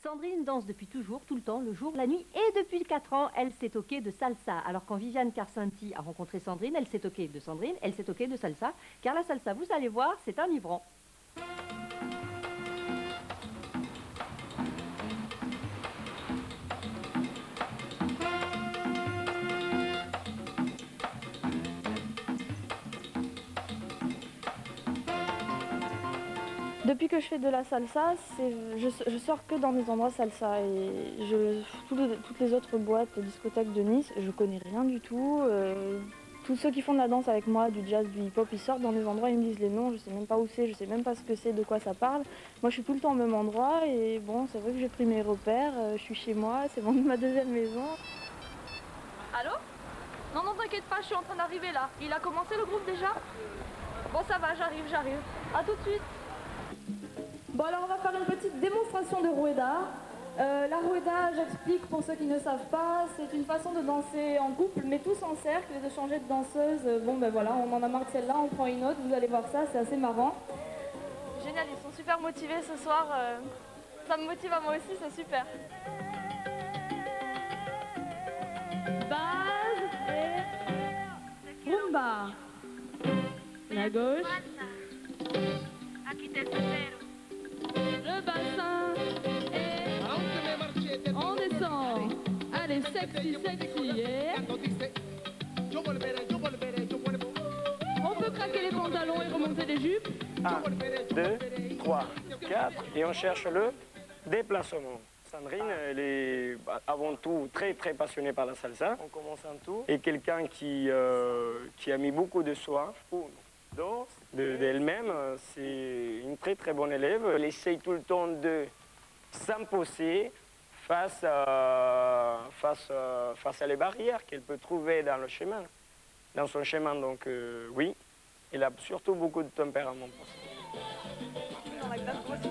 Sandrine danse depuis toujours, tout le temps, le jour, la nuit, et depuis 4 ans, elle s'est toquée de salsa. Alors quand Viviane Carcenti a rencontré Sandrine, elle s'est toquée de Sandrine, elle s'est toquée de salsa, car la salsa, vous allez voir, c'est enivrant. Depuis que je fais de la salsa, je sors que dans des endroits salsa et toutes les autres boîtes, discothèques de Nice, je connais rien du tout. Tous ceux qui font de la danse avec moi, du jazz, du hip-hop, ils sortent dans des endroits, ils me disent les noms, je sais même pas où c'est, je sais même pas ce que c'est, de quoi ça parle. Moi je suis tout le temps au même endroit et bon, c'est vrai que j'ai pris mes repères, je suis chez moi, c'est ma deuxième maison. Allô? Non, non, t'inquiète pas, je suis en train d'arriver là. Il a commencé le groupe déjà? Bon, ça va, j'arrive. À tout de suite. Bon, alors on va faire une petite démonstration de rueda. La rueda, j'explique pour ceux qui ne savent pas, c'est une façon de danser en couple, mais tous en cercle et de changer de danseuse. Bon, ben voilà, on en a marre de celle-là, on prend une autre, vous allez voir ça, c'est assez marrant. Génial, ils sont super motivés ce soir. Ça me motive à moi aussi, c'est super. Base et rumba. La gauche. Le bassin et on descend. Allez, sexy, et on peut craquer les pantalons et remonter les jupes. 1, 2, 3, 4 et on cherche le déplacement. Sandrine, elle est avant tout très passionnée par la salsa. On commence en tout. Et quelqu'un qui a mis beaucoup de soin d'elle-même. C'est une très bonne élève. Elle essaye tout le temps de s'imposer face à les barrières qu'elle peut trouver dans le chemin. Dans son chemin, donc oui, elle a surtout beaucoup de tempérament pour ça. Dans la glace, moi aussi,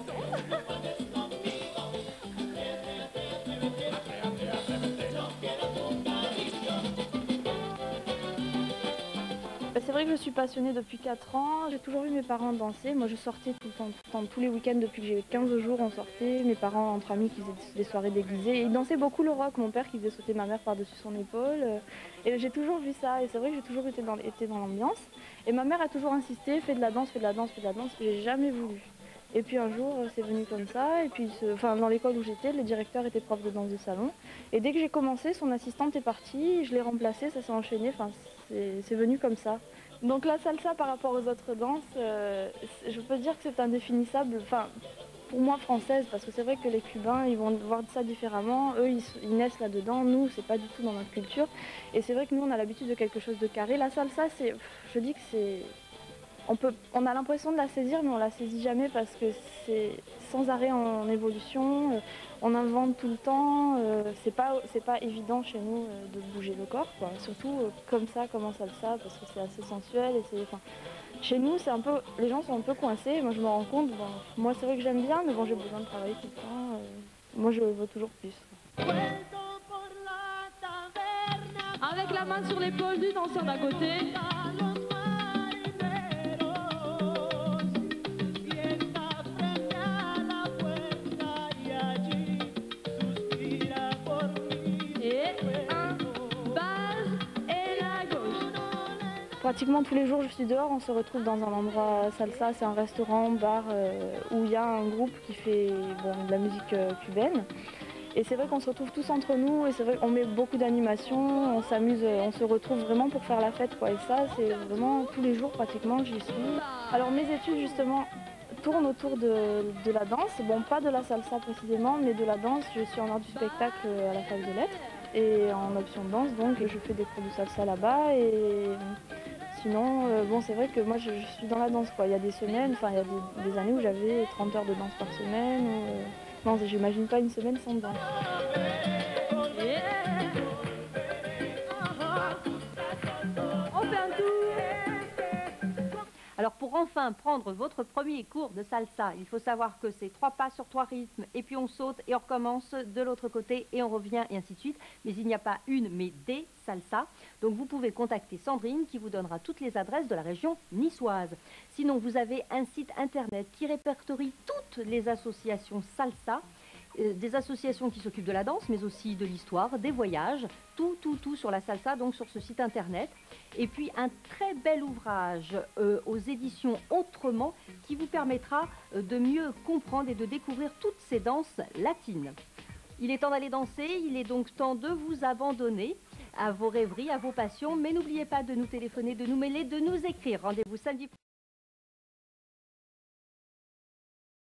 C'est vrai que je suis passionnée depuis 4 ans, j'ai toujours vu mes parents danser. Moi je sortais tout le temps, tous les week-ends depuis que j'ai 15 jours on sortait. Mes parents entre amis qui faisaient des soirées déguisées. Et ils dansaient beaucoup le rock, mon père qui faisait sauter ma mère par-dessus son épaule. Et j'ai toujours vu ça et c'est vrai que j'ai toujours été dans l'ambiance. Et ma mère a toujours insisté, fais de la danse, j'ai jamais voulu. Et puis un jour, c'est venu comme ça, et puis dans l'école où j'étais, le directeur était prof de danse de salon. Et dès que j'ai commencé, son assistante est partie, je l'ai remplacée, ça s'est enchaîné, c'est venu comme ça. Donc la salsa par rapport aux autres danses, je peux dire que c'est indéfinissable, pour moi française, parce que c'est vrai que les Cubains, ils vont voir ça différemment. Eux, ils naissent là-dedans, nous, c'est pas du tout dans notre culture. Et c'est vrai que nous, on a l'habitude de quelque chose de carré. La salsa, je dis que c'est... On a l'impression de la saisir, mais on la saisit jamais parce que c'est sans arrêt en évolution. On invente tout le temps. C'est pas évident chez nous de bouger le corps, quoi. Surtout comme ça, comme en salsa, parce que c'est assez sensuel. Chez nous, les gens sont un peu coincés. Moi, je me rends compte. Bon, moi, c'est vrai que j'aime bien, mais bon, j'ai besoin de travailler tout le temps. Moi, je veux toujours plus. Avec la main sur l'épaule du danseur d'à côté. Pratiquement tous les jours je suis dehors, on se retrouve dans un endroit salsa, c'est un restaurant, bar où il y a un groupe qui fait de la musique cubaine. Et c'est vrai qu'on se retrouve tous entre nous et c'est vrai qu'on met beaucoup d'animation, on s'amuse, on se retrouve vraiment pour faire la fête, quoi. Et ça c'est vraiment tous les jours pratiquement j'y suis. Alors mes études justement tournent autour de la danse, bon pas de la salsa précisément mais de la danse. Je suis en art du spectacle à la fac de lettres et en option de danse, donc je fais des cours de salsa là-bas. Et sinon, c'est vrai que moi je suis dans la danse, quoi. Il y a des semaines, il y a des années où j'avais 30 heures de danse par semaine. Non, j'imagine pas une semaine sans danse. On fait un tour. Alors pour enfin prendre votre premier cours de salsa, il faut savoir que c'est 3 pas sur 3 rythmes et puis on saute et on recommence de l'autre côté et on revient et ainsi de suite. Mais il n'y a pas une mais des salsas. Donc vous pouvez contacter Sandrine qui vous donnera toutes les adresses de la région niçoise. Sinon vous avez un site internet qui répertorie toutes les associations salsa des associations qui s'occupent de la danse, mais aussi de l'histoire, des voyages, tout sur la salsa, donc sur ce site internet. Et puis un très bel ouvrage aux éditions Autrement qui vous permettra de mieux comprendre et de découvrir toutes ces danses latines. Il est temps d'aller danser, il est donc temps de vous abandonner à vos rêveries, à vos passions, mais n'oubliez pas de nous téléphoner, de nous mêler, de nous écrire. Rendez-vous samedi prochain.